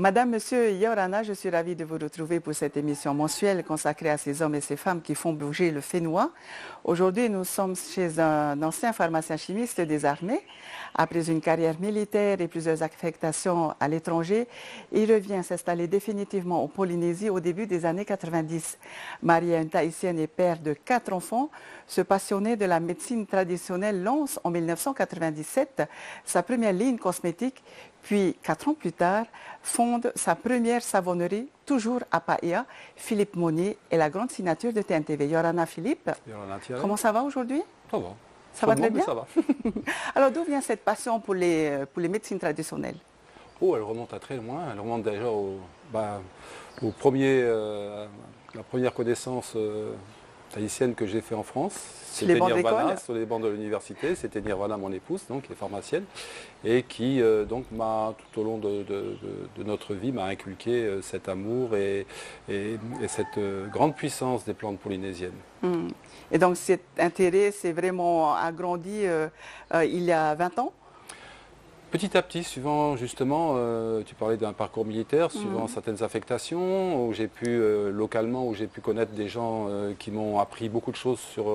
Madame, Monsieur Yorana, je suis ravie de vous retrouver pour cette émission mensuelle consacrée à ces hommes et ces femmes qui font bouger le Fénois. Aujourd'hui, nous sommes chez un ancien pharmacien chimiste des armées. Après une carrière militaire et plusieurs affectations à l'étranger, il revient s'installer définitivement en Polynésie au début des années 90. Marié à une Tahitienne et père de 4 enfants, ce passionné de la médecine traditionnelle lance en 1997 sa première ligne cosmétique. Puis, 4 ans plus tard, fonde sa première savonnerie, toujours à Paia. Philippe Monnier est la grande signature de TNTV. Yorana Philippe, Yorana Thierry. Comment ça va aujourd'hui? Ça va. Ça va très bien? Ça va. Alors, d'où vient cette passion pour les médecines traditionnelles? Oh, elle remonte à très loin. Elle remonte déjà au premier, la première connaissance tahitienne que j'ai fait en France. Sur les bancs de Nirvana, l'école? sur les bancs de l'université. C'était Nirvana, mon épouse, donc, qui est pharmacienne, et qui, donc, m'a, tout au long de notre vie, m'a inculqué cet amour et cette grande puissance des plantes polynésiennes. Et donc, cet intérêt s'est vraiment agrandi il y a 20 ans? Petit à petit, suivant justement, tu parlais d'un parcours militaire, suivant certaines affectations, où j'ai pu, localement, où j'ai pu connaître des gens qui m'ont appris beaucoup de choses sur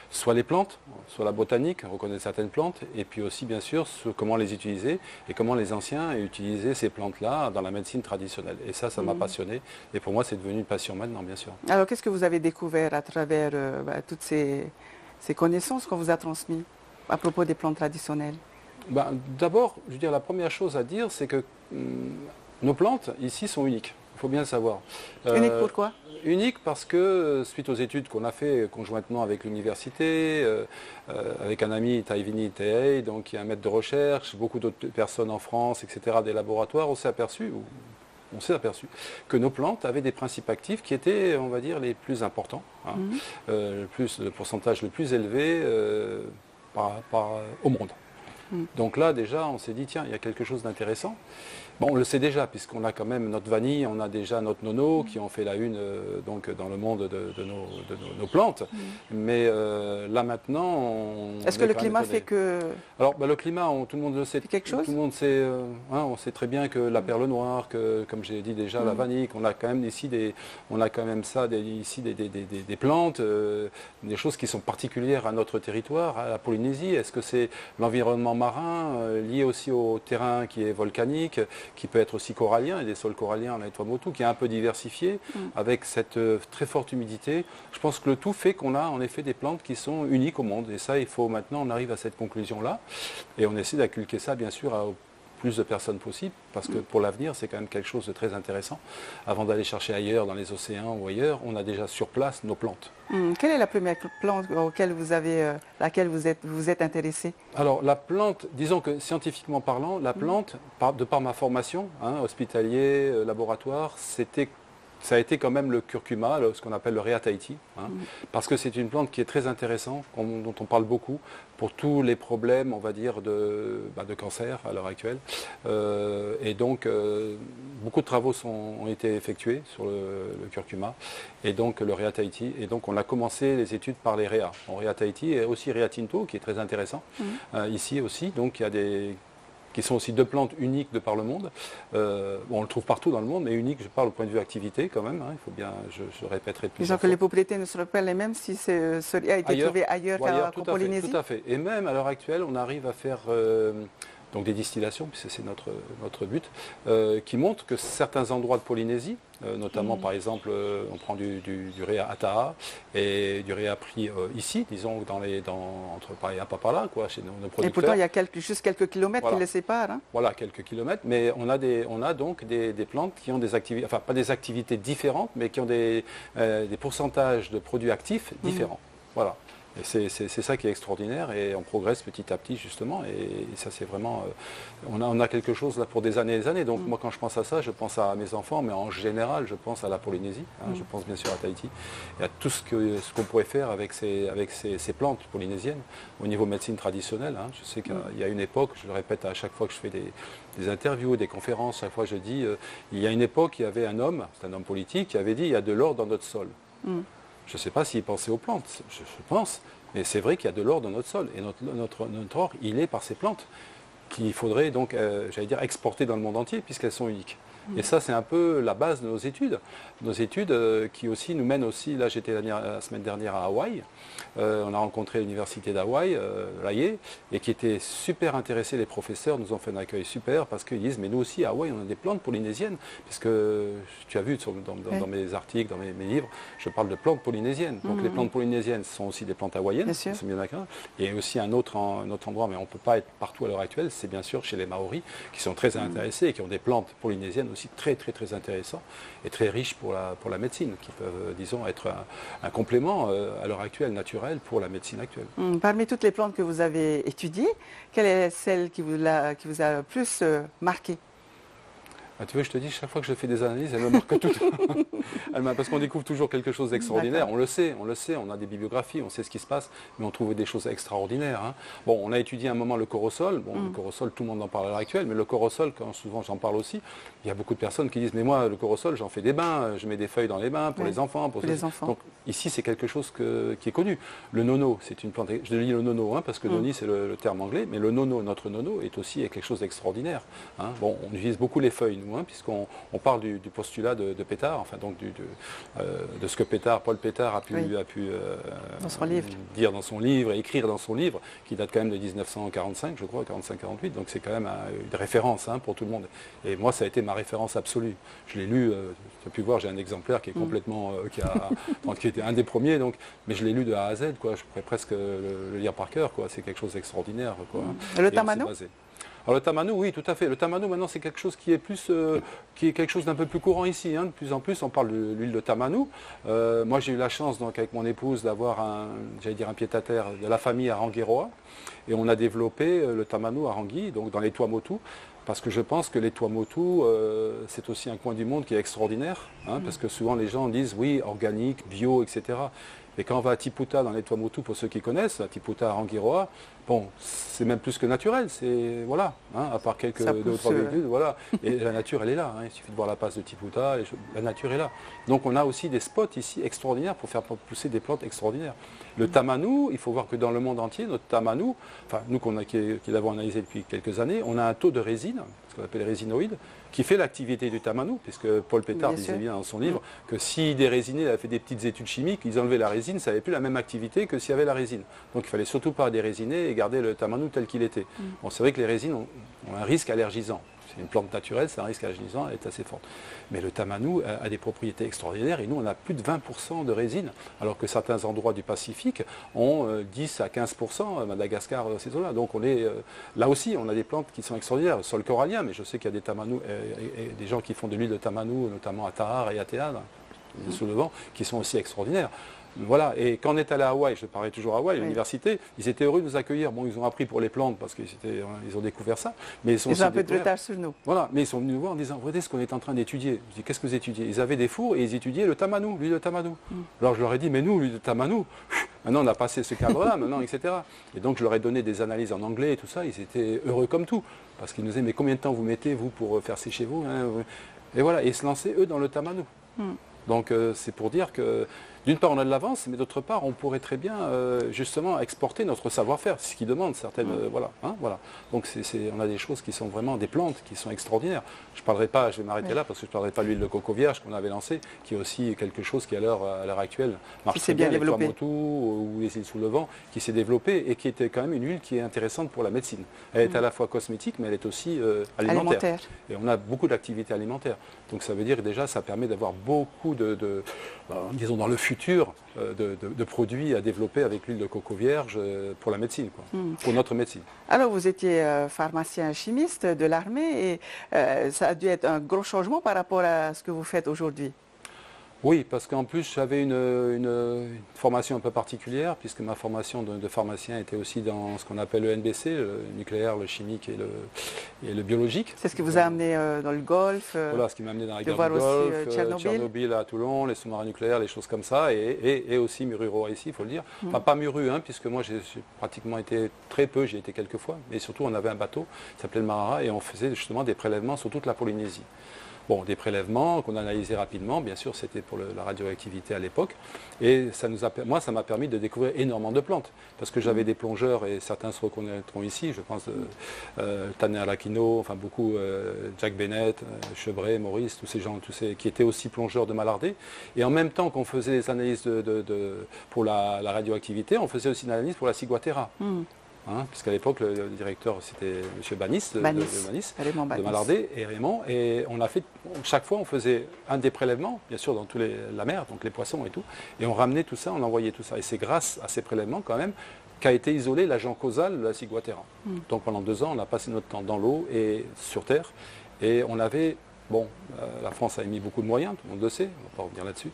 soit les plantes, soit la botanique, reconnaître certaines plantes, et puis aussi bien sûr sur comment les utiliser et comment les anciens utilisaient ces plantes-là dans la médecine traditionnelle. Et ça m'a passionné, et pour moi c'est devenu une passion maintenant, bien sûr. Alors, qu'est-ce que vous avez découvert à travers toutes ces connaissances qu'on vous a transmises à propos des plantes traditionnelles? D'abord, je veux dire, la première chose à dire, c'est que nos plantes ici sont uniques. Il faut bien le savoir. Unique pourquoi? Unique parce que, suite aux études qu'on a fait conjointement avec l'université, avec un ami, Taivini Tehei, donc qui est un maître de recherche, beaucoup d'autres personnes en France, etc., des laboratoires, on s'est aperçu que nos plantes avaient des principes actifs qui étaient, on va dire, les plus importants, le pourcentage le plus élevé au monde. Donc là, déjà, on s'est dit, tiens, il y a quelque chose d'intéressant. Bon, on le sait déjà, puisqu'on a quand même notre vanille, on a déjà notre nono, qui ont fait la une donc, dans le monde de nos plantes. Mais là, maintenant... Est-ce que le climat fait que... Alors, le climat, tout le monde le sait. Quelque chose? Tout le monde sait, on sait très bien que la perle noire, que, comme j'ai dit déjà, la vanille, qu'on a quand même ici des plantes, des choses qui sont particulières à notre territoire, à la Polynésie. Est-ce que c'est l'environnement marin, lié aussi au terrain qui est volcanique, qui peut être aussi corallien, et des sols coralliens à Tuamotu, qui est un peu diversifié, avec cette très forte humidité. Je pense que le tout fait qu'on a en effet des plantes qui sont uniques au monde. Et ça, il faut maintenant, on arrive à cette conclusion-là. Et on essaie d'inculquer ça, bien sûr, à plus de personnes possible, parce que pour l'avenir, c'est quand même quelque chose de très intéressant. Avant d'aller chercher ailleurs, dans les océans ou ailleurs, on a déjà sur place nos plantes. Quelle est la première plante auquel laquelle vous êtes intéressé? Alors la plante, disons que scientifiquement parlant, la plante, de par ma formation, hospitalier, laboratoire, ça a été quand même le curcuma, ce qu'on appelle le Rhea Tahiti, parce que c'est une plante qui est très intéressante, dont on parle beaucoup, pour tous les problèmes, on va dire, de cancer à l'heure actuelle. Et donc, beaucoup de travaux ont été effectués sur le curcuma, et donc le Rhea Tahiti. Et donc, on a commencé les études par les Rhea. Rhea Tahiti et aussi Rhea Tinto, qui est très intéressant, ici aussi. Donc, il y a qui sont aussi deux plantes uniques de par le monde. On le trouve partout dans le monde, mais unique, je parle au point de vue activité quand même. Il faut bien, je répéterai plus. Disons que les propriétés ne seraient pas les mêmes si ce a été trouvé ailleurs qu'en Polynésie. Tout à fait. Et même à l'heure actuelle, on arrive à faire donc des distillations, puisque c'est notre but, qui montrent que certains endroits de Polynésie, notamment par exemple, on prend du Rhea Ataha et du Rhea pris ici, disons entre Paria et Papala, quoi, chez nos producteurs. Et pourtant, il y a juste quelques kilomètres qui les séparent. Voilà, quelques kilomètres, mais on a donc des plantes qui ont des activités, enfin pas des activités différentes, mais qui ont des pourcentages de produits actifs différents. Voilà. Et c'est ça qui est extraordinaire, et on progresse petit à petit justement, et ça c'est vraiment, on a quelque chose là pour des années et des années. Donc moi quand je pense à ça, je pense à mes enfants, mais en général je pense à la Polynésie, je pense bien sûr à Tahiti, et à tout ce qu'on pourrait faire avec ces plantes polynésiennes au niveau médecine traditionnelle. Je sais qu'il y a une époque, je le répète à chaque fois que je fais des interviews, des conférences, chaque fois je dis, il y a une époque, il y avait un homme, c'est un homme politique, qui avait dit il y a de l'or dans notre sol. Je ne sais pas s'il pensait aux plantes, je pense, mais c'est vrai qu'il y a de l'or dans notre sol. Et notre or, il est par ces plantes qu'il faudrait donc, j'allais dire, exporter dans le monde entier, puisqu'elles sont uniques. Et ça, c'est un peu la base de nos études. Nos études qui aussi nous mènent aussi, là j'étais la semaine dernière à Hawaï, on a rencontré l'université d'Hawaï, l'AIE, et qui était super intéressés, les professeurs nous ont fait un accueil super parce qu'ils disent mais nous aussi à Hawaï on a des plantes polynésiennes, puisque tu as vu dans mes articles, dans mes livres, je parle de plantes polynésiennes. Donc les plantes polynésiennes sont aussi des plantes hawaïennes, et aussi un autre endroit, mais on ne peut pas être partout à l'heure actuelle, c'est bien sûr chez les Maoris qui sont très intéressés et qui ont des plantes polynésiennes aussi très intéressantes et très riches pour la médecine, qui peuvent, disons, être un complément à l'heure actuelle naturel pour la médecine actuelle. Parmi toutes les plantes que vous avez étudiées, quelle est celle qui vous a le plus marqué? Ah, tu veux, je te dis, chaque fois que je fais des analyses, elle me marque tout. Parce qu'on découvre toujours quelque chose d'extraordinaire. On le sait, on a des bibliographies, on sait ce qui se passe, mais on trouve des choses extraordinaires. Hein. Bon, on a étudié un moment le corosol. Bon, le corosol, tout le monde en parle à l'heure actuelle, mais le corosol, quand souvent j'en parle aussi, il y a beaucoup de personnes qui disent, mais moi, le corosol, j'en fais des bains, je mets des feuilles dans les bains pour les enfants. Pour les enfants. Donc ici, c'est quelque chose qui est connu. Le nono, c'est une plante, je lis le nono, hein, parce que noni, c'est le terme anglais, mais le nono, notre nono, est aussi quelque chose d'extraordinaire. Hein. Bon, on utilise beaucoup les feuilles, puisqu'on parle du postulat de Pétard, enfin donc de ce que Paul Pétard a pu dans son livre. Dire dans son livre et écrire dans son livre, qui date quand même de 1945, je crois, 45-48, donc c'est quand même une référence pour tout le monde. Et moi, ça a été ma référence absolue. Je l'ai lu, tu as pu voir, j'ai un exemplaire qui est complètement, qui était un des premiers, donc, mais je l'ai lu de A à Z, quoi. Je pourrais presque le lire par cœur, quoi. C'est quelque chose d'extraordinaire, quoi. Le tamano? Alors le tamano, oui, tout à fait. Le tamano, maintenant, c'est quelque chose qui est quelque chose d'un peu plus courant ici. De plus en plus, on parle de l'huile de tamano. Moi, j'ai eu la chance, donc, avec mon épouse, d'avoir un pied-à-terre de la famille à Rangiroa. Et on a développé le tamano à Rangui, donc dans les Tuamotu. Parce que je pense que les Tuamotu, c'est aussi un coin du monde qui est extraordinaire. Parce que souvent, les gens disent, oui, organique, bio, etc. Et quand on va à Tiputa, dans les Tuamotu, pour ceux qui connaissent, à Tiputa à Rangiroa, bon, c'est même plus que naturel, c'est, voilà, à part quelques 2 ou 3 véhicules, voilà. Et la nature, elle est là, il suffit de voir la passe de Tiputa, la nature est là. Donc on a aussi des spots ici extraordinaires pour faire pousser des plantes extraordinaires. Le tamanou, il faut voir que dans le monde entier, notre tamanou, enfin nous qui l'avons analysé depuis quelques années, on a un taux de résine, ce qu'on appelle résinoïde, qui fait l'activité du tamanou, puisque Paul Pétard disait bien dans son livre que si des résinés avaient fait des petites études chimiques, ils enlevaient la résine, ça n'avait plus la même activité que s'il y avait la résine. Donc il ne fallait surtout pas dérésiner et garder le tamanou tel qu'il était. Bon, c'est vrai que les résines ont un risque allergisant. C'est une plante naturelle, c'est un risque allergisant, elle est assez forte. Mais le tamanou a des propriétés extraordinaires et nous, on a plus de 20% de résine, alors que certains endroits du Pacifique ont 10 à 15%, Madagascar, ces zones-là. Donc on est, là aussi, on a des plantes qui sont extraordinaires. Le sol corallien, mais je sais qu'il y a des tamanous, et des gens qui font de l'huile de tamanou, notamment à Tahar et à Théâtre, sous le vent, qui sont aussi extraordinaires. Voilà, et quand on est allé à Hawaï, je parlais toujours à Hawaï, l'université, ils étaient heureux de nous accueillir. Bon, ils ont appris pour les plantes parce qu'ils ont découvert ça. Mais ils ont un peu de retard sur nous. Voilà, mais ils sont venus nous voir en disant, regardez ce qu'on est en train d'étudier. Je dis, qu'est-ce que vous étudiez? Ils avaient des fours et ils étudiaient le tamanou, l'huile de tamanou. Alors je leur ai dit, mais nous, l'huile de tamanou, maintenant on a passé ce cadre-là, maintenant, etc. Et donc je leur ai donné des analyses en anglais et tout ça, ils étaient heureux comme tout. Parce qu'ils nous disaient, mais combien de temps vous mettez, vous, pour faire sécher vous, Et voilà, et ils se lançaient, eux, dans le tamanou. Donc c'est pour dire que d'une part on a de l'avance, mais d'autre part on pourrait très bien justement exporter notre savoir-faire, c'est ce qui demande certaines, voilà. Donc on a des choses qui sont vraiment des plantes qui sont extraordinaires. Je vais m'arrêter là parce que je ne parlerai pas de l'huile de coco vierge qu'on avait lancée, qui est aussi quelque chose qui à l'heure actuelle marche très bien, les Tuamotu ou les îles sous le vent, qui s'est développée et qui était quand même une huile qui est intéressante pour la médecine. Elle est à la fois cosmétique, mais elle est aussi alimentaire. Et on a beaucoup d'activités alimentaires. Donc ça veut dire que déjà ça permet d'avoir beaucoup disons dans le futur, de produits à développer avec l'huile de coco vierge pour la médecine, pour notre médecine. Alors vous étiez pharmacien chimiste de l'armée et ça a dû être un gros changement par rapport à ce que vous faites aujourd'hui. Oui, parce qu'en plus j'avais une formation un peu particulière, puisque ma formation de pharmacien était aussi dans ce qu'on appelle le NBC, le nucléaire, le chimique et le biologique. C'est ce qui vous a amené dans le Golfe. Voilà, ce qui m'a amené dans la guerre du Golfe, Tchernobyl à Toulon, les sous-marins nucléaires, les choses comme ça, et aussi Mururoa ici, il faut le dire. Enfin, pas Muru, puisque moi j'ai pratiquement été très peu, j'y ai été quelques fois, mais surtout on avait un bateau qui s'appelait le Marara, et on faisait justement des prélèvements sur toute la Polynésie. Bon, des prélèvements qu'on analysait rapidement, bien sûr, c'était pour la radioactivité à l'époque. Et moi, ça m'a permis de découvrir énormément de plantes. Parce que j'avais des plongeurs, et certains se reconnaîtront ici, je pense, Tanner Lacchino, enfin beaucoup, Jack Bennett, Chevret, Maurice, tous ces gens, qui étaient aussi plongeurs de Malardais. Et en même temps qu'on faisait les analyses pour la radioactivité, on faisait aussi une analyse pour la ciguatera. Puisqu'à l'époque, le directeur, c'était M. Banis, de Malardais, et Raymond. Et on a fait, chaque fois, on faisait un des prélèvements, bien sûr, dans la mer, donc les poissons et tout. Et on ramenait tout ça, on envoyait tout ça. Et c'est grâce à ces prélèvements, quand même, qu'a été isolé l'agent causal de la ciguatera. Donc pendant 2 ans, on a passé notre temps dans l'eau et sur Terre. Et on avait... Bon, la France a mis beaucoup de moyens, tout le monde le sait, on ne va pas revenir là-dessus.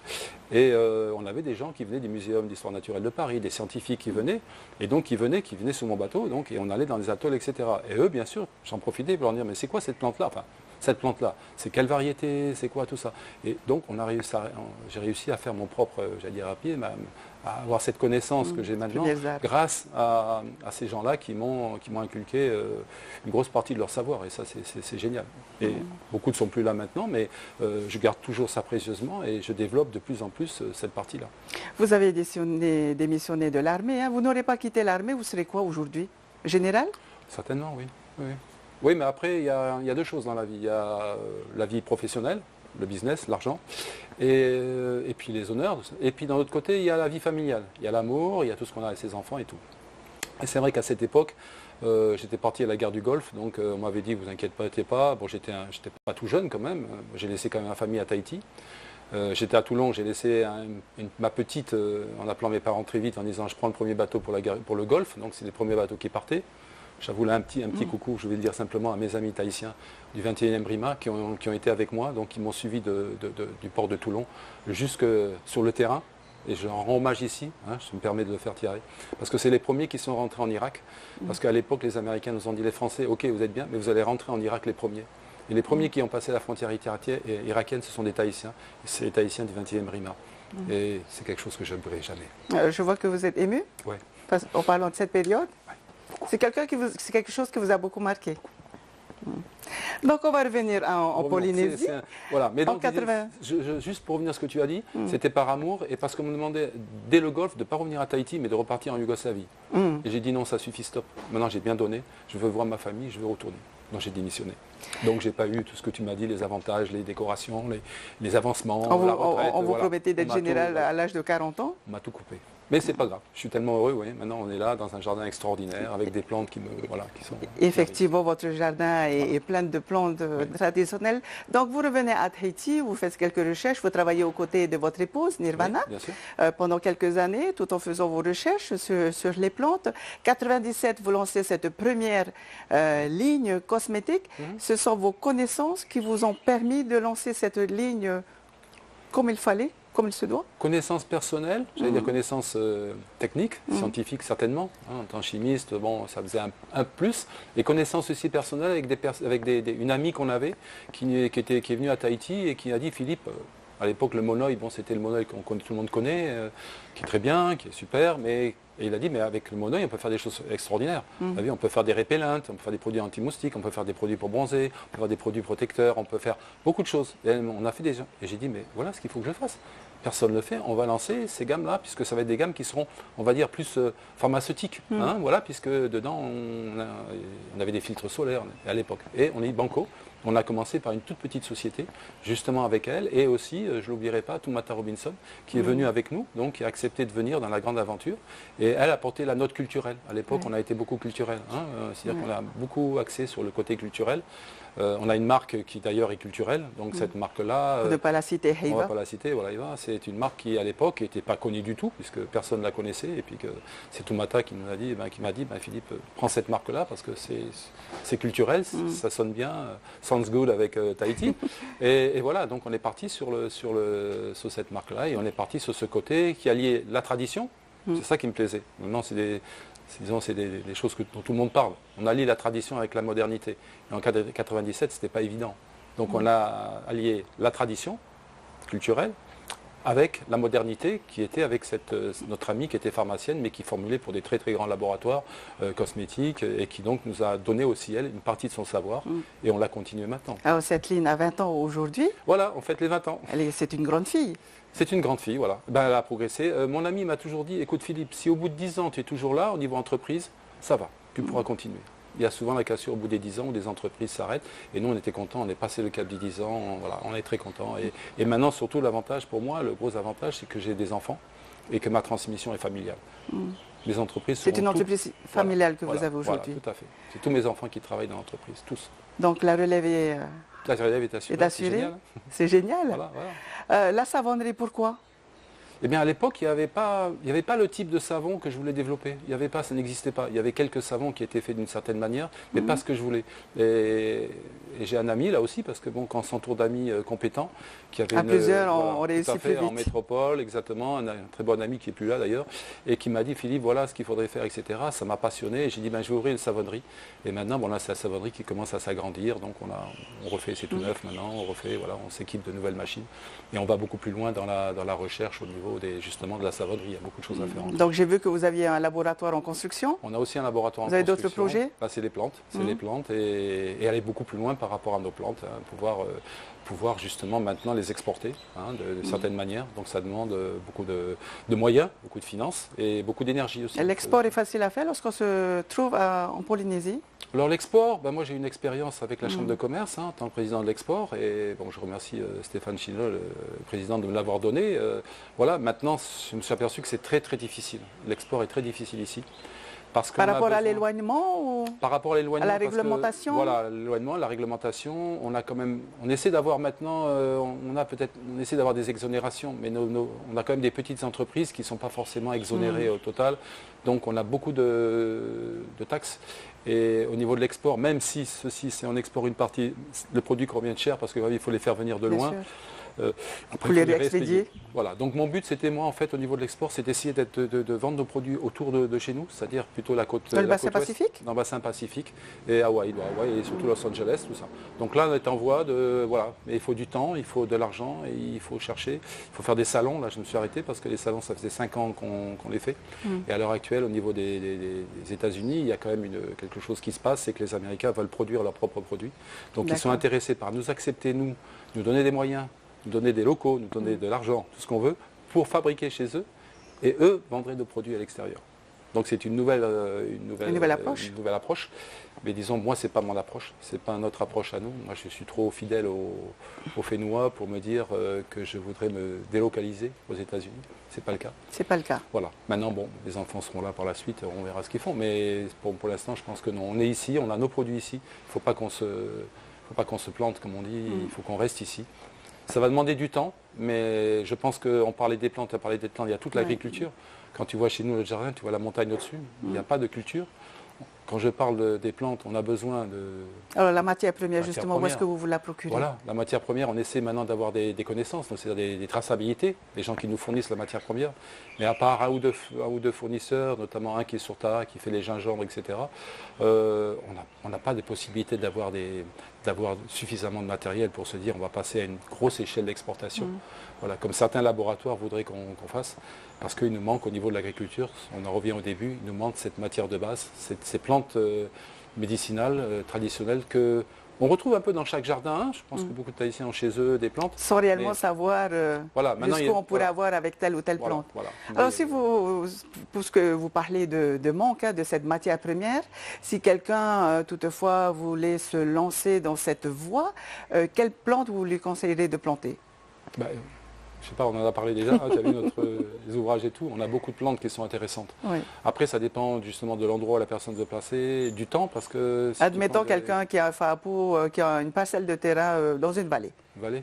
Et on avait des gens qui venaient du Muséum d'histoire naturelle de Paris, des scientifiques qui venaient, et donc qui venaient sur mon bateau, et on allait dans les atolls, etc. Et eux, bien sûr, j'en profitais pour leur dire, mais c'est quoi cette plante-là? Enfin, cette plante-là, c'est quelle variété, c'est quoi tout ça? Et donc j'ai réussi à faire mon propre, j'allais dire à pied, à avoir cette connaissance que j'ai maintenant, grâce à ces gens-là qui m'ont inculqué une grosse partie de leur savoir, et ça c'est génial. Et beaucoup ne sont plus là maintenant, mais je garde toujours ça précieusement et je développe de plus en plus cette partie-là. Vous avez démissionné de l'armée, hein? Vous n'aurez pas quitté l'armée, vous serez quoi aujourd'hui? Général? Certainement, oui. Oui, mais après, il y a 2 choses dans la vie. Il y a la vie professionnelle, le business, l'argent, et puis les honneurs. Et puis d'un autre côté, il y a la vie familiale. Il y a l'amour, il y a tout ce qu'on a avec ses enfants et tout. Et c'est vrai qu'à cette époque, j'étais parti à la guerre du Golfe, donc on m'avait dit, vous inquiétez pas. Bon, j'étais pas tout jeune quand même. J'ai laissé quand même ma famille à Tahiti. J'étais à Toulon, j'ai laissé ma petite, en appelant mes parents très vite, en disant, je prends le premier bateau pour le Golfe. Donc c'est les premiers bateaux qui partaient. J'avoue là un petit coucou, je vais le dire simplement à mes amis tahitiens du 21e RIMA qui ont été avec moi, donc ils m'ont suivi du port de Toulon jusque sur le terrain. Et je leur rends hommage ici, je me permets de le faire tirer, parce que c'est les premiers qui sont rentrés en Irak. Parce qu'à l'époque, les Américains nous ont dit, les Français, ok, vous êtes bien, mais vous allez rentrer en Irak les premiers. Et les premiers qui ont passé la frontière irakienne, ce sont des Tahitiens. C'est les Tahitiens du 20e RIMA. Et c'est quelque chose que je n'oublierai jamais. Je vois que vous êtes ému en parlant de cette période. C'est quelque chose qui vous a beaucoup marqué. Donc on va revenir en Polynésie. Voilà, mais donc, juste pour revenir à ce que tu as dit, c'était par amour et parce qu'on me demandait dès le Golfe de ne pas revenir à Tahiti mais de repartir en Yougoslavie. Et j'ai dit non, ça suffit, stop. Maintenant j'ai bien donné, je veux voir ma famille, je veux retourner. Donc j'ai démissionné. Donc j'ai pas eu tout ce que tu m'as dit, les avantages, les décorations, les avancements, la retraite. On vous promettait d'être général à l'âge de 40 ans? On m'a tout coupé. Mais c'est pas grave, je suis tellement heureux, oui. Maintenant on est là dans un jardin extraordinaire avec des plantes qui sont... Effectivement, votre jardin est plein de plantes traditionnelles. Donc vous revenez à Tahiti, vous faites quelques recherches, vous travaillez aux côtés de votre épouse, Nirvana, pendant quelques années, tout en faisant vos recherches sur les plantes. En 1997, vous lancez cette première ligne cosmétique. Ce sont vos connaissances qui vous ont permis de lancer cette ligne comme il fallait? Comme il se doit? Connaissances personnelles, j'allais dire connaissances techniques, scientifiques certainement. En tant que chimiste, bon, ça faisait un plus. Et connaissances aussi personnelles avec une amie qu'on avait qui est venue à Tahiti et qui a dit, Philippe, à l'époque le monoï, bon, c'était le monoï que tout le monde connaît, qui est très bien, qui est super, mais... Et il a dit, mais avec le monoï, on peut faire des choses extraordinaires. On peut faire des répellentes, on peut faire des produits anti-moustiques, on peut faire des produits pour bronzer, on peut faire des produits protecteurs, on peut faire beaucoup de choses. Et on a fait des... Et j'ai dit, mais voilà ce qu'il faut que je fasse. Personne ne le fait, on va lancer ces gammes-là, puisque ça va être des gammes qui seront, on va dire, plus pharmaceutiques. Voilà, puisque dedans, on avait des filtres solaires à l'époque. Et on est banco. On a commencé par une toute petite société, justement avec elle, et aussi, je ne l'oublierai pas, Tumata Robinson, qui est venue avec nous, donc qui a accepté de venir dans la grande aventure. Et elle a porté la note culturelle. À l'époque, on a été beaucoup culturel. C'est-à-dire qu'on a beaucoup axé sur le côté culturel. On a une marque qui d'ailleurs est culturelle, donc cette marque-là... On ne pas la citer, Heiva. On ne va pas la citer, voilà, Heiva. C'est une marque qui, à l'époque, n'était pas connue du tout, puisque personne ne la connaissait. Et puis que c'est Tumata qui m'a dit, Philippe, prends cette marque-là, parce que c'est culturel, ça sonne bien, sounds good avec Tahiti. et voilà, donc on est parti sur cette marque-là, et on est parti sur ce côté qui alliait la tradition. C'est ça qui me plaisait. Maintenant, c'est des choses dont tout le monde parle. On allie la tradition avec la modernité. Et en 1997, ce n'était pas évident. Donc on a allié la tradition culturelle avec la modernité qui était avec notre amie qui était pharmacienne, mais qui formulait pour des très très grands laboratoires cosmétiques et qui donc nous a donné aussi, elle, une partie de son savoir et on l'a continué maintenant. Alors cette Lynn a 20 ans aujourd'hui. Voilà, on fête les 20 ans. C'est une grande fille. C'est une grande fille, voilà. Ben, elle a progressé. Mon ami m'a toujours dit, écoute Philippe, si au bout de 10 ans tu es toujours là, au niveau entreprise, ça va, tu pourras continuer. Il y a souvent la cassure au bout des 10 ans où des entreprises s'arrêtent. Et nous, on était contents, on est passé le cap des 10 ans, voilà, on est très contents. Et maintenant, surtout, l'avantage pour moi, le gros avantage, c'est que j'ai des enfants et que ma transmission est familiale. Les entreprises C'est une entreprise familiale que vous avez aujourd'hui. Voilà, tout à fait. C'est tous mes enfants qui travaillent dans l'entreprise, tous. Donc la relève est... La relève est assurée. C'est génial. C'est génial. Voilà, voilà. La savonnerie, pourquoi? Eh bien, à l'époque, il n'y avait pas le type de savon que je voulais développer. Il n'y avait pas, ça n'existait pas. Il y avait quelques savons qui étaient faits d'une certaine manière, mais pas ce que je voulais. Et j'ai un ami là aussi, parce que bon, quand on s'entoure d'amis compétents, qui avaient plusieurs, on réussit plus vite. En métropole, exactement, un très bon ami qui n'est plus là d'ailleurs, et qui m'a dit, Philippe, voilà ce qu'il faudrait faire, etc. Ça m'a passionné, et j'ai dit, ben, je vais ouvrir une savonnerie. Et maintenant, bon, là, c'est la savonnerie qui commence à s'agrandir, donc on refait, c'est tout neuf maintenant, on refait, voilà, on s'équipe de nouvelles machines, et on va beaucoup plus loin dans la recherche au niveau justement de la savonnerie. Il y a beaucoup de choses à faire. Donc j'ai vu que vous aviez un laboratoire en construction. On a aussi un laboratoire en construction. Vous avez d'autres projets? Là, c'est les plantes. C'est les plantes et aller beaucoup plus loin par rapport à nos plantes, hein, pouvoir justement maintenant les exporter de certaines manières. Donc ça demande beaucoup de moyens, beaucoup de finances et beaucoup d'énergie aussi. L'export est facile à faire lorsqu'on se trouve en Polynésie? Alors l'export, ben moi j'ai une expérience avec la Chambre de commerce en tant que président de l'export et bon, je remercie Stéphane Chino, le président, de me l'avoir donné. Voilà, maintenant je me suis aperçu que c'est très très difficile. L'export est très difficile ici. Par rapport à l'éloignement ou par rapport à l'éloignement, à la réglementation? Voilà, l'éloignement, la réglementation, on essaie d'avoir maintenant, on essaie d'avoir des exonérations, mais on a quand même des petites entreprises qui ne sont pas forcément exonérées au total, donc on a beaucoup de taxes. Et au niveau de l'export, même si on exporte une partie, le produit convient cher parce qu'il faut les faire venir de loin. Pour les réexpédier. Voilà. Donc mon but, c'était moi, en fait, au niveau de l'export, c'est d'essayer de vendre nos produits autour de chez nous, c'est-à-dire plutôt la côte. Dans le bassin Pacifique. Dans le bassin Pacifique et Hawaï, et surtout Los Angeles, tout ça. Donc là, on est en voie de, voilà, mais il faut du temps, il faut de l'argent, et il faut chercher, il faut faire des salons. Là, je me suis arrêté parce que les salons, ça faisait 5 ans qu'on les fait. Et à l'heure actuelle, au niveau des États-Unis, il y a quand même quelque chose qui se passe, c'est que les Américains veulent produire leurs propres produits. Donc ils sont intéressés par nous accepter, nous donner des moyens, nous donner des locaux, nous donner de l'argent, tout ce qu'on veut, pour fabriquer chez eux, et eux vendraient nos produits à l'extérieur. Donc c'est une nouvelle approche. Mais disons, moi, ce n'est pas mon approche, ce n'est pas notre approche à nous. Moi, je suis trop fidèle aux Fénois pour me dire que je voudrais me délocaliser aux États-Unis. Ce n'est pas le cas. C'est pas le cas. Voilà. Maintenant, bon, les enfants seront là par la suite, on verra ce qu'ils font. Mais pour l'instant, je pense que non. On est ici, on a nos produits ici. Il ne faut pas qu'on se plante, comme on dit. Il faut qu'on reste ici. Ça va demander du temps, mais je pense qu'on parlait des plantes, il y a toute l'agriculture. Quand tu vois chez nous le jardin, tu vois la montagne au-dessus, il n'y a pas de culture. Quand je parle des plantes, on a besoin de... Alors la matière première, justement, où est-ce que vous la procurez? Voilà, la matière première, on essaie maintenant d'avoir des connaissances, c'est-à-dire des traçabilités, des gens qui nous fournissent la matière première. Mais à part un ou deux fournisseurs, notamment un qui est sur Tara, qui fait les gingembres, etc., on n'a pas de possibilité d'avoir suffisamment de matériel pour se dire on va passer à une grosse échelle d'exportation. Voilà, comme certains laboratoires voudraient qu'on fasse, parce qu'il nous manque au niveau de l'agriculture, on en revient au début, il nous manque cette matière de base, ces plantes médicinales, traditionnelles, qu'on retrouve un peu dans chaque jardin. Je pense que beaucoup de Tahitiens ont chez eux des plantes. Sans réellement savoir jusqu'où on pourrait avoir avec telle ou telle plante. Alors puisque vous parlez de manque, de cette matière première, si quelqu'un toutefois voulait se lancer dans cette voie, quelle plante vous lui conseillerez de planter? Je sais pas, on en a parlé déjà, tu as vu les ouvrages et tout, on a beaucoup de plantes qui sont intéressantes. Oui. Après, ça dépend justement de l'endroit où la personne veut placer, du temps, parce que... Admettons quelqu'un qui a un fapo, qui a une parcelle de terrain dans une vallée. Vallée.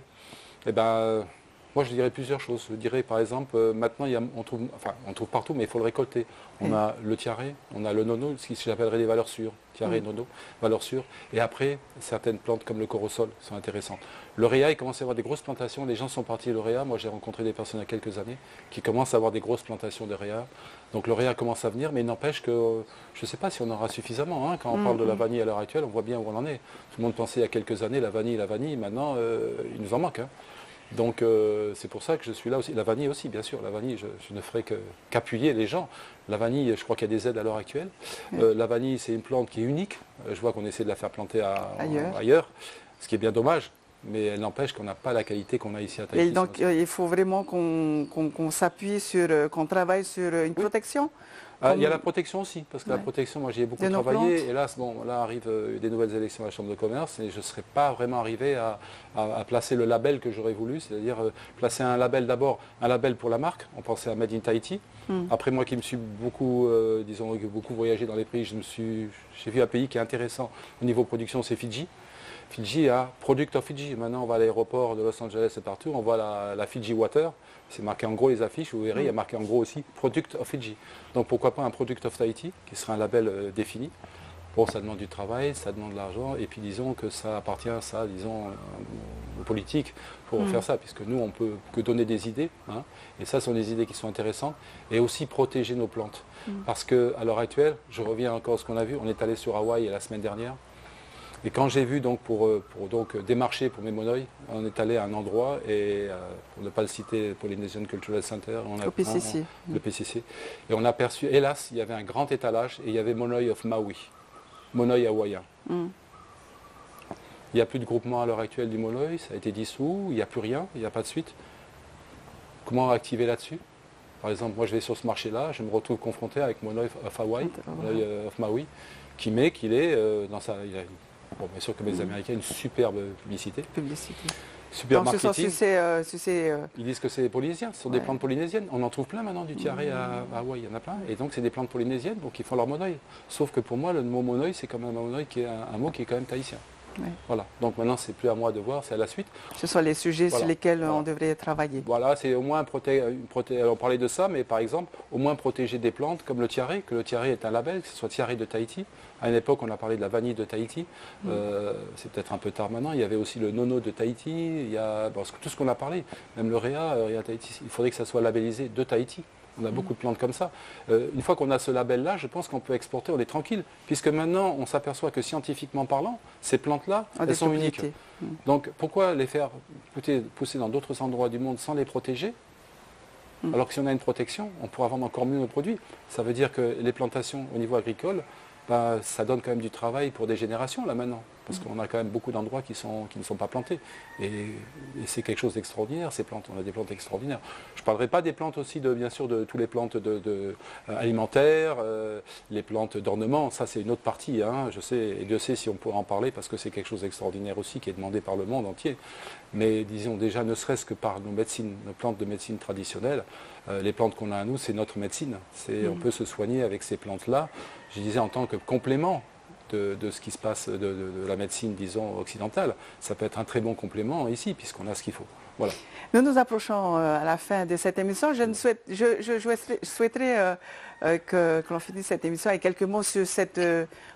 Eh bien, moi je dirais plusieurs choses. Je dirais par exemple, maintenant on trouve partout, mais il faut le récolter. On a le tiaré, on a le nono, ce que j'appellerais des valeurs sûres. Tiaré, nono, valeurs sûres. Et après, certaines plantes comme le corosol sont intéressantes. L'oréa, il commence à y avoir des grosses plantations. Les gens sont partis de l'oréa. Moi, j'ai rencontré des personnes il y a quelques années qui commencent à avoir des grosses plantations d'oréa. Donc l'oréa commence à venir, mais il n'empêche que je ne sais pas si on en aura suffisamment. Quand on parle de la vanille à l'heure actuelle, on voit bien où on en est. Tout le monde pensait il y a quelques années la vanille. Maintenant, il nous en manque. Donc c'est pour ça que je suis là aussi. La vanille aussi, bien sûr. La vanille, je ne ferai qu'appuyer les gens. La vanille, je crois qu'il y a des aides à l'heure actuelle. La vanille, c'est une plante qui est unique. Je vois qu'on essaie de la faire planter ailleurs, ce qui est bien dommage. Mais elle n'empêche qu'on n'a pas la qualité qu'on a ici à Tahiti. Et donc il faut vraiment qu'on s'appuie sur, qu'on travaille sur une protection. Il y a la protection aussi, parce que la protection, moi j'y ai beaucoup travaillé. Hélas, bon, là arrivent des nouvelles élections à la Chambre de commerce et je ne serais pas vraiment arrivé à placer le label que j'aurais voulu, c'est-à-dire placer un label d'abord, un label pour la marque, on pensait à Made in Tahiti. Après moi qui me suis beaucoup, beaucoup voyagé dans les pays, j'ai vu un pays qui est intéressant au niveau production, c'est Fidji. Fidji a Product of Fidji. Maintenant, on va à l'aéroport de Los Angeles et partout, on voit la Fidji Water. C'est marqué en gros les affiches, vous verrez, il y a marqué en gros aussi Product of Fidji. Donc pourquoi pas un Product of Tahiti, qui sera un label défini. Bon, ça demande du travail, ça demande de l'argent, et puis disons que ça appartient à ça, disons, aux politiques pour faire ça, puisque nous, on peut que donner des idées, hein, et ça sont des idées qui sont intéressantes, et aussi protéger nos plantes. Parce qu'à l'heure actuelle, je reviens encore à ce qu'on a vu, on est allé sur Hawaï la semaine dernière, et quand j'ai vu donc pour démarcher pour mes monoïs, on est allé à un endroit et pour ne pas le citer, Polynesian Cultural Center, au PCC. Le PCC, et on a aperçu, hélas, il y avait un grand étalage et il y avait Monoï of Maui, Monoï hawaïen. Il n'y a plus de groupement à l'heure actuelle du Monoï, ça a été dissous, il n'y a plus rien, il n'y a pas de suite. Comment activer là-dessus? Par exemple, moi je vais sur ce marché-là, je me retrouve confronté avec Monoï of Hawaii, Monoï of Maui, qu'il est dans sa... Bon, bien sûr que les Américains ont une superbe publicité. Super marketing. Ils disent que c'est polynésien, ce sont des plantes polynésiennes. On en trouve plein maintenant du tiaré à Hawaï, il y en a plein. Et donc c'est des plantes polynésiennes, donc ils font leur monoï. Sauf que pour moi, le mot monoï, c'est quand même un monoï qui est un mot qui est quand même tahitien. Voilà. Donc maintenant, c'est plus à moi de voir, c'est à la suite. Ce sont les sujets sur lesquels on devrait travailler. Voilà, c'est au moins on parlait de ça, mais par exemple, au moins protéger des plantes comme le tiaré, que le tiaré est un label, que ce soit tiaré de Tahiti. À une époque, on a parlé de la vanille de Tahiti. C'est peut-être un peu tard maintenant. Il y avait aussi le nono de Tahiti. Il y a tout ce qu'on a parlé, même le réa Tahiti. Il faudrait que ça soit labellisé de Tahiti. On a beaucoup de plantes comme ça. Une fois qu'on a ce label-là, je pense qu'on peut exporter, on est tranquille. Puisque maintenant, on s'aperçoit que scientifiquement parlant, ces plantes-là, elles sont uniques. Donc pourquoi les faire pousser dans d'autres endroits du monde sans les protéger? Alors que si on a une protection, on pourra vendre encore mieux nos produits. Ça veut dire que les plantations au niveau agricole, ça donne quand même du travail pour des générations là maintenant. Parce qu'on a quand même beaucoup d'endroits qui ne sont pas plantés. Et c'est quelque chose d'extraordinaire, ces plantes. On a des plantes extraordinaires. Je ne parlerai pas des plantes aussi, bien sûr, de toutes les plantes alimentaires, les plantes d'ornement. Ça, c'est une autre partie, hein, je sais. Et Dieu sait si on pourra en parler, parce que c'est quelque chose d'extraordinaire aussi, qui est demandé par le monde entier. Mais disons déjà, ne serait-ce que par nos plantes de médecine traditionnelle, les plantes qu'on a à nous, c'est notre médecine. On peut se soigner avec ces plantes-là. Je disais en tant que complément de ce qui se passe de la médecine, disons, occidentale. Ça peut être un très bon complément ici, puisqu'on a ce qu'il faut. Voilà. Nous nous approchons à la fin de cette émission. Je souhaiterais que l'on finisse cette émission avec quelques mots sur cette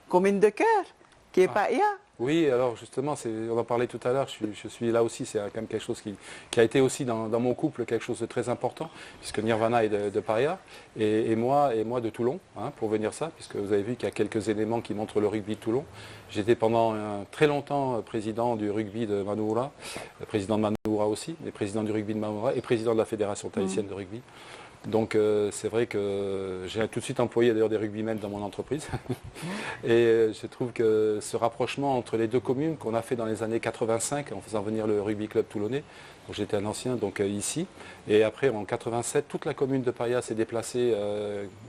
commune de cœur, qui est Paia. Oui, alors justement, on en parlait tout à l'heure, je suis là aussi, c'est quand même quelque chose qui a été aussi dans mon couple quelque chose de très important, puisque Nirvana est de Paia, et moi de Toulon, hein, pour venir ça, puisque vous avez vu qu'il y a quelques éléments qui montrent le rugby de Toulon. J'étais pendant très longtemps président du rugby de Manuhura, président de Manuhura aussi, mais président du rugby de Manuhura et président de la Fédération tahitienne de rugby. Donc c'est vrai que j'ai tout de suite employé d'ailleurs des rugbymen dans mon entreprise. Et je trouve que ce rapprochement entre les deux communes qu'on a fait dans les années 85 en faisant venir le rugby club toulonnais, donc j'étais un ancien donc ici, et après en 87 toute la commune de Paia s'est déplacée.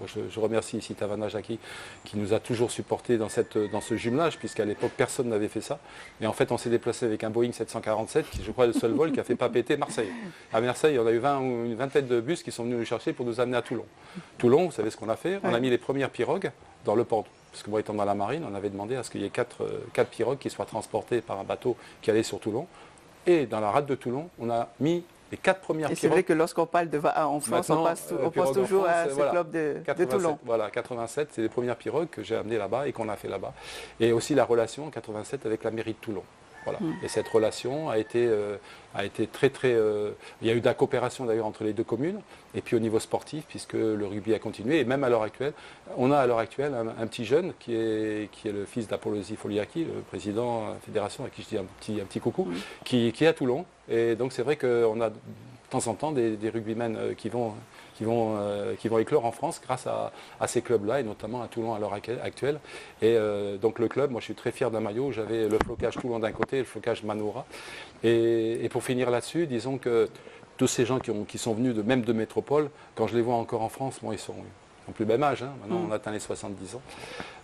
Je remercie ici Tavana Jackie qui nous a toujours supporté dans ce jumelage, puisqu'à l'époque personne n'avait fait ça. Et en fait on s'est déplacé avec un Boeing 747 qui je crois est le seul vol qui a fait pas péter Marseille. À Marseille on a eu une vingtaine de bus qui sont venus nous chercher pour nous amener à Toulon. Toulon, vous savez ce qu'on a fait? On a mis les premières pirogues dans le port. Parce que moi étant dans la marine, on avait demandé à ce qu'il y ait quatre pirogues qui soient transportées par un bateau qui allait sur Toulon. Et dans la rade de Toulon, on a mis les 4 premières pirogues. Et c'est vrai que lorsqu'on parle en France, on pense toujours à ce club de Toulon. Voilà, 87, c'est les premières pirogues que j'ai amenées là-bas et qu'on a fait là-bas. Et aussi la relation en 87 avec la mairie de Toulon. Voilà. Et cette relation a été très, très... il y a eu de la coopération d'ailleurs entre les deux communes, et puis au niveau sportif, puisque le rugby a continué, et même à l'heure actuelle, on a à l'heure actuelle un petit jeune qui est le fils d'Apollosi Foliaki, le président de la fédération, à qui je dis un petit coucou, qui est à Toulon. Et donc c'est vrai qu'on a de temps en temps des rugbymen qui vont éclore en France grâce à ces clubs-là, et notamment à Toulon à l'heure actuelle. Et donc le club, moi je suis très fier d'un maillot, j'avais le flocage Toulon d'un côté et le flocage Manoura. Et pour finir là-dessus, disons que tous ces gens qui sont venus même de métropole, quand je les vois encore en France, bon, ils sont plus même âge, hein. Maintenant on atteint les 70 ans.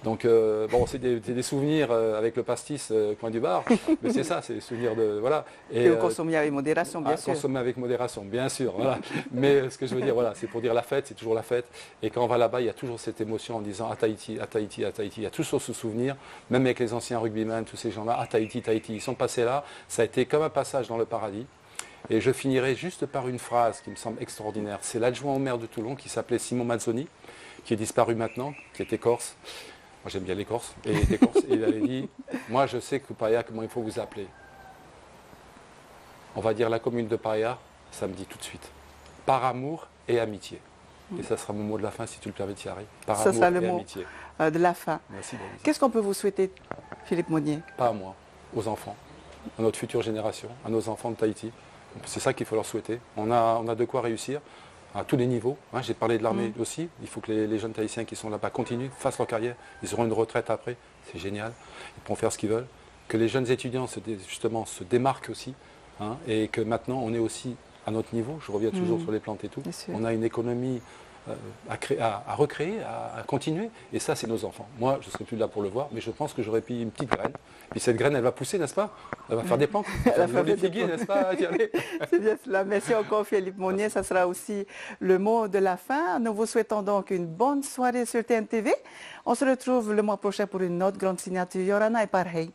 Donc bon, c'est des souvenirs avec le pastis coin du bar, mais c'est ça, c'est des souvenirs de... Voilà. Et vous consommez avec modération, bien sûr. Consommer avec modération, bien sûr. Voilà. Mais ce que je veux dire, voilà, c'est pour dire la fête, c'est toujours la fête. Et quand on va là-bas, il y a toujours cette émotion en disant à Tahiti, à Tahiti, à Tahiti. Il y a toujours ce souvenir, même avec les anciens rugbymen, tous ces gens-là, à Tahiti, Tahiti. Ils sont passés là, ça a été comme un passage dans le paradis. Et je finirai juste par une phrase qui me semble extraordinaire. C'est l'adjoint au maire de Toulon qui s'appelait Simon Mazzoni, qui est disparu maintenant, qui était corse. Moi j'aime bien les Corses. Et il était corse. Et il avait dit, moi je sais que Paia, comment il faut vous appeler. On va dire la commune de Paia, ça me dit tout de suite. Par amour et amitié. Et ça sera mon mot de la fin, si tu le permets, Thierry. Par ça amour sera et le mot amitié. De la fin. Merci. Qu'est-ce qu'on peut vous souhaiter, Philippe Monnier? Pas à moi, aux enfants, à notre future génération, à nos enfants de Tahiti. C'est ça qu'il faut leur souhaiter. On a de quoi réussir à tous les niveaux. Hein, j'ai parlé de l'armée aussi. Il faut que les jeunes Tahitiens qui sont là-bas continuent, fassent leur carrière. Ils auront une retraite après. C'est génial. Ils pourront faire ce qu'ils veulent. Que les jeunes étudiants justement se démarquent aussi. Hein, et que maintenant, on est aussi à notre niveau. Je reviens toujours sur les plantes et tout. On a une économie à recréer, à continuer. Et ça, c'est nos enfants. Moi, je ne serai plus là pour le voir, mais je pense que j'aurais pris une petite graine. Puis cette graine, elle va pousser, n'est-ce pas? Elle va faire des plantes. Elle va faire des figuiers, n'est-ce pas? C'est bien cela. Merci encore, Philippe Monnier. Ça sera aussi le mot de la fin. Nous vous souhaitons donc une bonne soirée sur TNTV. On se retrouve le mois prochain pour une autre grande signature. Yorana et pareil.